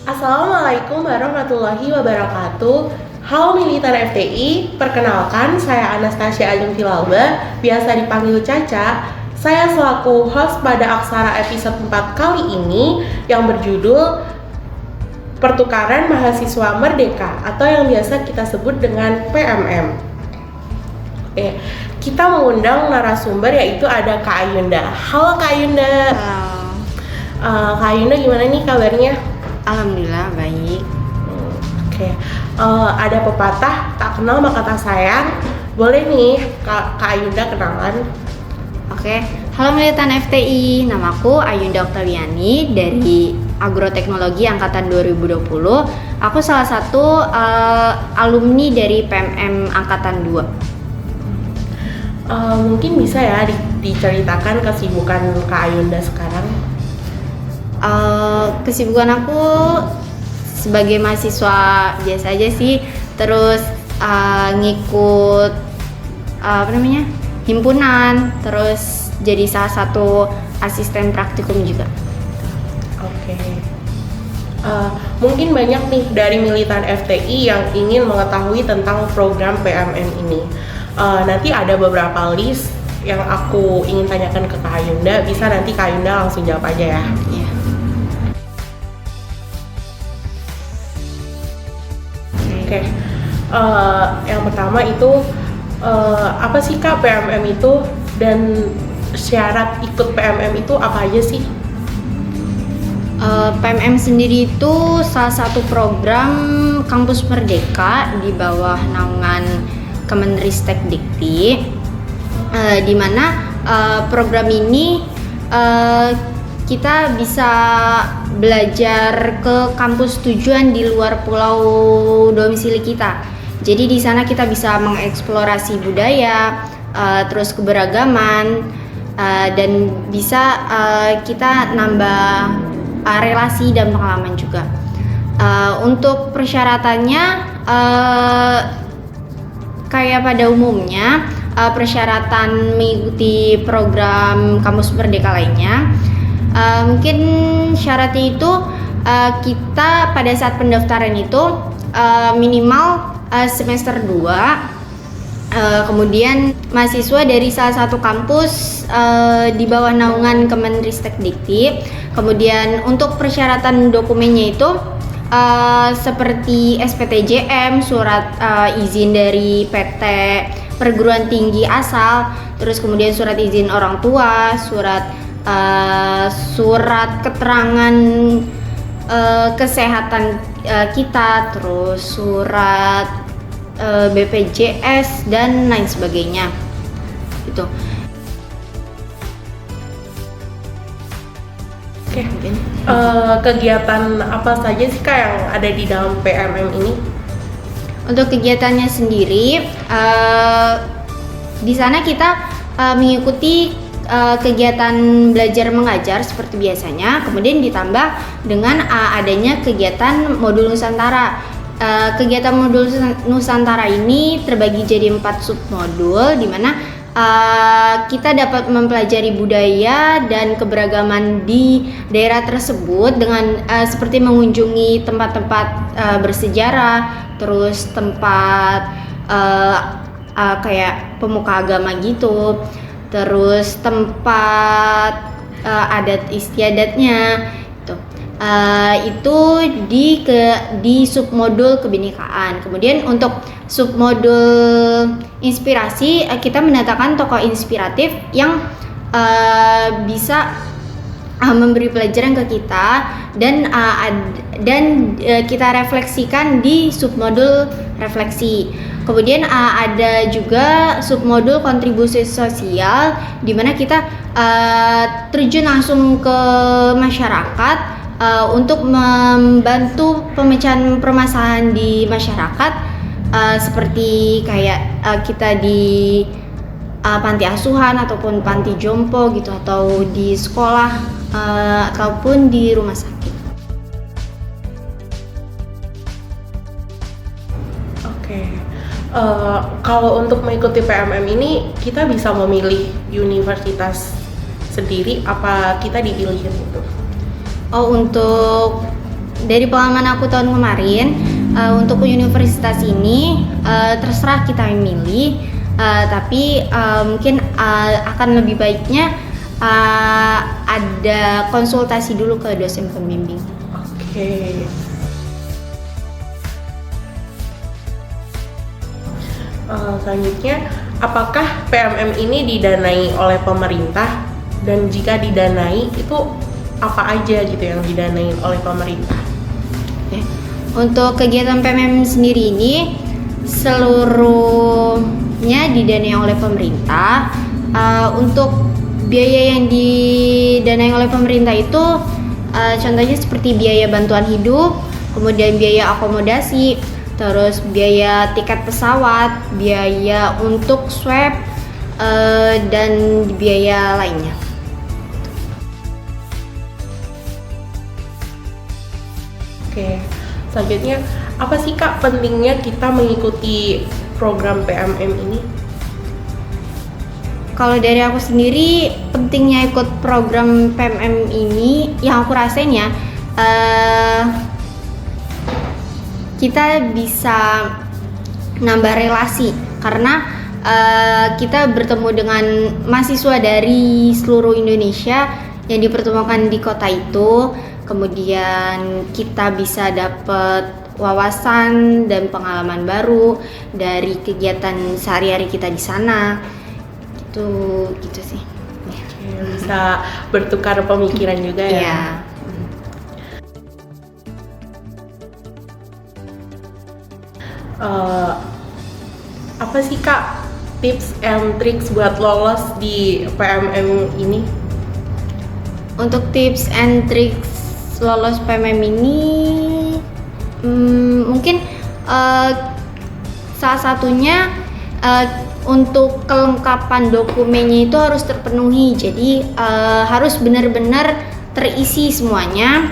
Assalamualaikum warahmatullahi wabarakatuh. Halo militan FTI, perkenalkan saya Anastasia Ajeng Filalba, biasa dipanggil Caca. Saya selaku host pada Aksara episode 4 kali ini yang berjudul Pertukaran Mahasiswa Merdeka atau yang biasa kita sebut dengan PMM. Kita mengundang narasumber yaitu ada Kak Ayunda. Halo Kak Ayunda. Halo. Kak Ayunda gimana nih kabarnya? Alhamdulillah baik. Ada pepatah tak kenal maka tak sayang. Boleh nih Kak Ayunda kenalan. Halo militan FTI, namaku Ayunda Oktaviani dari Agroteknologi Angkatan 2020. Aku salah satu alumni dari PMM Angkatan 2. Mungkin bisa ya diceritakan kesibukan Kak Ayunda sekarang. Kesibukan aku sebagai mahasiswa biasa aja sih, terus ngikut himpunan, terus jadi salah satu asisten praktikum juga. Mungkin banyak nih dari militan FTI yang ingin mengetahui tentang program PMM ini. Nanti ada beberapa list yang aku ingin tanyakan ke Kak Ayunda, bisa nanti Kak Ayunda langsung jawab aja ya. Iya. Yang pertama itu apa sih Kak PMM itu, dan syarat ikut PMM itu apa aja sih? PMM sendiri itu salah satu program kampus merdeka di bawah naungan Kemenristek-Dikti, di mana program ini kita bisa belajar ke kampus tujuan di luar pulau domisili kita. Jadi di sana kita bisa mengeksplorasi budaya, terus keberagaman, dan bisa kita nambah relasi dan pengalaman juga. Untuk persyaratannya kayak pada umumnya persyaratan mengikuti program kampus merdeka lainnya. Mungkin syaratnya itu kita pada saat pendaftaran itu minimal semester 2, kemudian mahasiswa dari salah satu kampus di bawah naungan Kemenristek-Dikti. Kemudian untuk persyaratan dokumennya itu seperti SPTJM, surat izin dari PT perguruan tinggi asal, terus kemudian surat izin orang tua, surat keterangan kesehatan kita, terus surat BPJS dan lain sebagainya. Itu. Kegiatan apa saja sih Kak yang ada di dalam PMM ini? Untuk kegiatannya sendiri, di sana kita mengikuti kegiatan belajar mengajar seperti biasanya, kemudian ditambah dengan adanya kegiatan modul Nusantara. Kegiatan modul Nusantara ini terbagi jadi 4 submodul, di mana kita dapat mempelajari budaya dan keberagaman di daerah tersebut dengan seperti mengunjungi tempat-tempat bersejarah, terus tempat kayak pemuka agama gitu, terus tempat adat istiadatnya itu di submodul kebinekaan. Kemudian untuk submodul inspirasi, kita mendatangkan tokoh inspiratif yang bisa memberi pelajaran ke kita dan kita refleksikan di submodul refleksi. Kemudian ada juga submodul kontribusi sosial, di mana kita terjun langsung ke masyarakat untuk membantu pemecahan permasalahan di masyarakat, seperti kayak kita di panti asuhan ataupun panti jompo gitu, atau di sekolah ataupun di rumah sakit. Kalau untuk mengikuti PMM ini kita bisa memilih universitas sendiri apa kita dipilihin gitu? Untuk dari pengalaman aku tahun kemarin, untuk universitas ini terserah kita memilih, tapi mungkin akan lebih baiknya ada konsultasi dulu ke dosen pembimbing. Oke. Selanjutnya, apakah PMM ini didanai oleh pemerintah? Dan jika didanai, itu apa aja gitu yang didanai oleh pemerintah? Oke. Untuk kegiatan PMM sendiri ini seluruhnya didanai oleh pemerintah. Untuk biaya yang didanai oleh pemerintah itu contohnya seperti biaya bantuan hidup, kemudian biaya akomodasi, terus biaya tiket pesawat, biaya untuk swab, dan biaya lainnya. Oke, selanjutnya apa sih Kak pentingnya kita mengikuti program PMM ini? Kalau dari aku sendiri, pentingnya ikut program PMM ini yang aku rasain ya, kita bisa nambah relasi karena kita bertemu dengan mahasiswa dari seluruh Indonesia yang dipertemukan di kota itu. Kemudian kita bisa dapat wawasan dan pengalaman baru dari kegiatan sehari-hari kita di sana. Gitu sih. Bisa bertukar pemikiran juga ya. Iya. Apa sih Kak tips and tricks buat lolos di PMM ini? Untuk tips and tricks lolos PMM ini mungkin salah satunya untuk kelengkapan dokumennya itu harus terpenuhi. Jadi harus benar-benar terisi semuanya,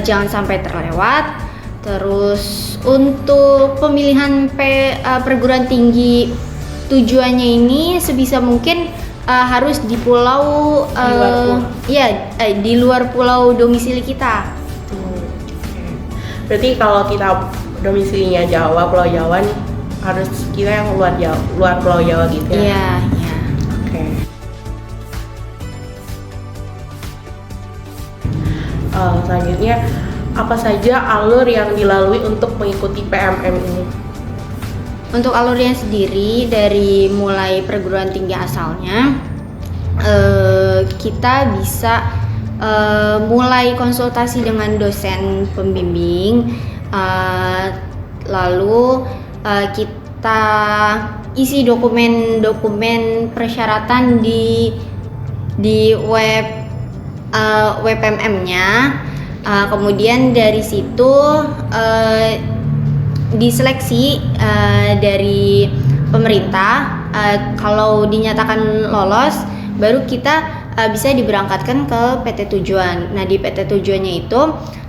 jangan sampai terlewat. Terus untuk pemilihan perguruan tinggi tujuannya ini sebisa mungkin harus di pulau, di luar pulau domisili kita. Berarti kalau kita domisilinya Jawa, Pulau Jawa nih, harus kita yang luar Pulau Jawa gitu ya? Iya. Oke. Selanjutnya, apa saja alur yang dilalui untuk mengikuti PMM ini? Untuk alurnya sendiri dari mulai perguruan tinggi asalnya, kita bisa mulai konsultasi dengan dosen pembimbing, lalu kita isi dokumen persyaratan di web PMM-nya. Kemudian dari situ diseleksi dari pemerintah. Kalau dinyatakan lolos, baru kita bisa diberangkatkan ke PT Tujuan. Nah, di PT Tujuannya itu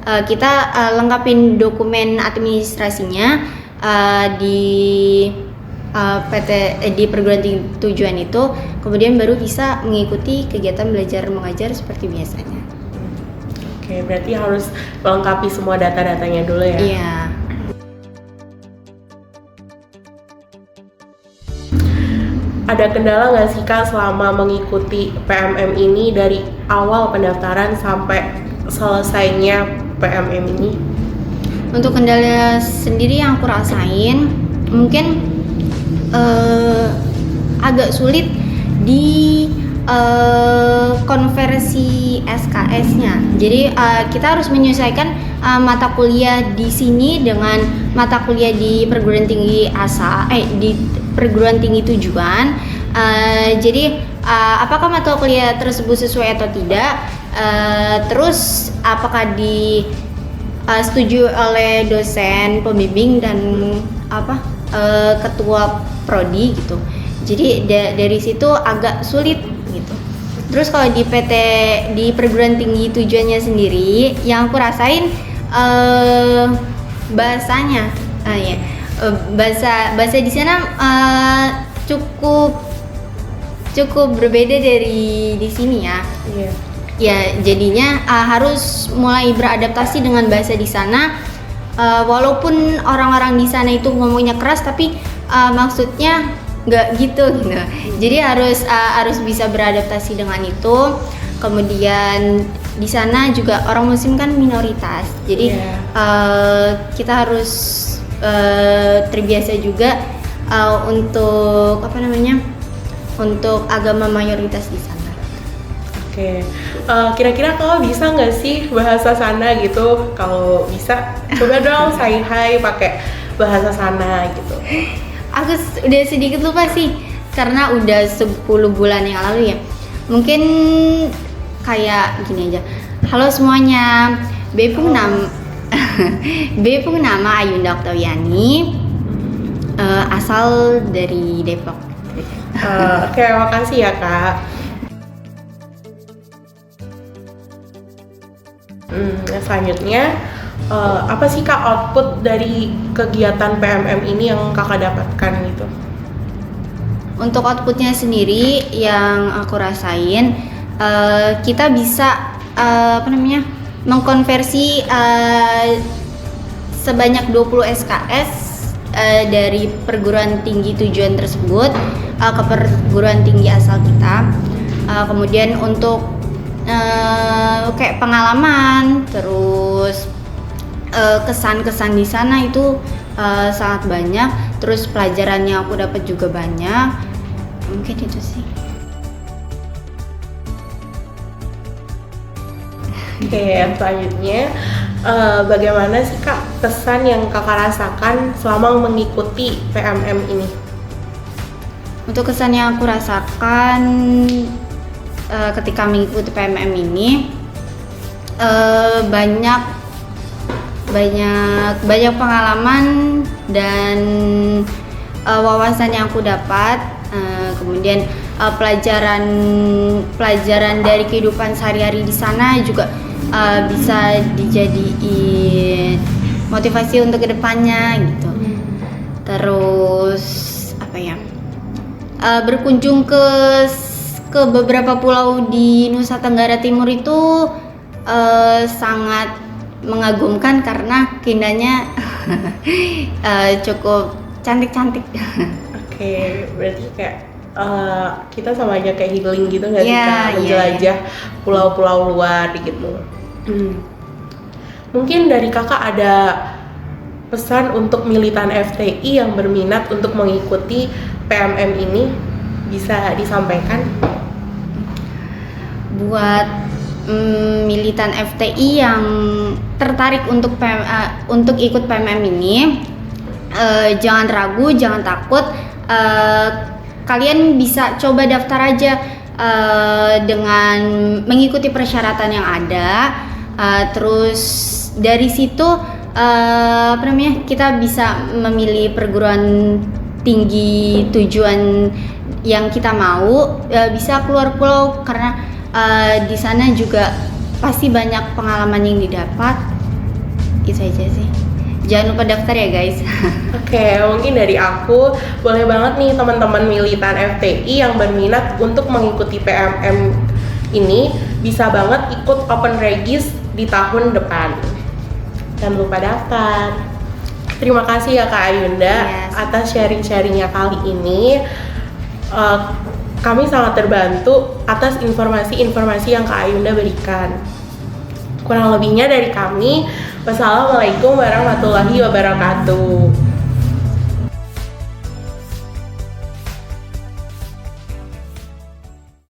kita lengkapin dokumen administrasinya di di perguruan tinggi tujuan itu, kemudian baru bisa mengikuti kegiatan belajar mengajar seperti biasanya. Oke, berarti harus melengkapi semua data-datanya dulu ya? Iya. Ada kendala nggak sih Kak selama mengikuti PMM ini dari awal pendaftaran sampai selesainya PMM ini? Untuk kendala sendiri yang aku rasain, mungkin agak sulit di konversi SKS-nya. Jadi kita harus menyesuaikan mata kuliah di sini dengan mata kuliah di perguruan tinggi di perguruan tinggi tujuan. Jadi apakah mata kuliah tersebut sesuai atau tidak? Terus apakah setuju oleh dosen pembimbing dan ketua prodi gitu. Jadi dari situ agak sulit gitu. Terus kalau di perguruan tinggi tujuannya sendiri, yang aku rasain bahasanya, bahasa di sana cukup berbeda dari di sini ya. Iya. Ya, jadinya harus mulai beradaptasi dengan bahasa di sana. Walaupun orang-orang di sana itu ngomongnya keras, tapi maksudnya nggak gitu. Jadi harus bisa beradaptasi dengan itu. Kemudian di sana juga orang Muslim kan minoritas, jadi kita harus terbiasa juga untuk untuk agama mayoritas di sana. Oke, kira-kira kalau bisa nggak sih bahasa sana gitu? Kalau bisa, coba dong say hi pakai bahasa sana gitu. Aku udah sedikit lupa sih, karena udah 10 bulan yang lalu ya. Mungkin kayak gini aja. Halo semuanya, Bepung nama Ayunda Oktaviani, asal dari Depok. Oke, makasih ya Kak. Selanjutnya, apa sih Kak output dari kegiatan PMM ini yang Kakak dapatkan gitu? Untuk outputnya sendiri yang aku rasain, kita bisa mengkonversi sebanyak 20 SKS dari perguruan tinggi tujuan tersebut ke perguruan tinggi asal kita. Kemudian untuk kayak pengalaman, terus kesan-kesan di sana itu sangat banyak. Terus pelajaran yang aku dapat juga banyak. Mungkin itu sih. Oke, selanjutnya bagaimana sih Kak kesan yang Kakak rasakan selama mengikuti PMM ini? Untuk kesan yang aku rasakan ketika mengikuti PMM ini, banyak pengalaman dan wawasan yang aku dapat. Kemudian pelajaran dari kehidupan sehari-hari di sana juga bisa dijadiin motivasi untuk kedepannya gitu. Terus berkunjung ke beberapa pulau di Nusa Tenggara Timur itu sangat mengagumkan karena keindahannya cukup cantik-cantik. Oke, berarti kayak kita sama aja kayak healing gitu nggak sih Kak, menjelajah pulau-pulau luar gitu. Mungkin dari Kakak ada pesan untuk militan FTI yang berminat untuk mengikuti PMM ini, bisa disampaikan? Buat militan FTI yang tertarik untuk ikut PMM ini, jangan ragu, jangan takut. Kalian bisa coba daftar aja dengan mengikuti persyaratan yang ada. Terus dari situ kita bisa memilih perguruan tinggi tujuan yang kita mau, bisa keluar pulau karena di sana juga pasti banyak pengalaman yang didapat. Itu aja sih. Jangan lupa daftar ya guys. Oke, mungkin dari aku boleh banget nih teman-teman militan FTI yang berminat untuk mengikuti PMM ini bisa banget ikut open regis di tahun depan. Jangan lupa daftar. Terima kasih ya Kak Ayunda atas sharing-sharingnya kali ini. Kami sangat terbantu atas informasi-informasi yang Kak Ayunda berikan. Kurang lebihnya dari kami, wassalamualaikum warahmatullahi wabarakatuh.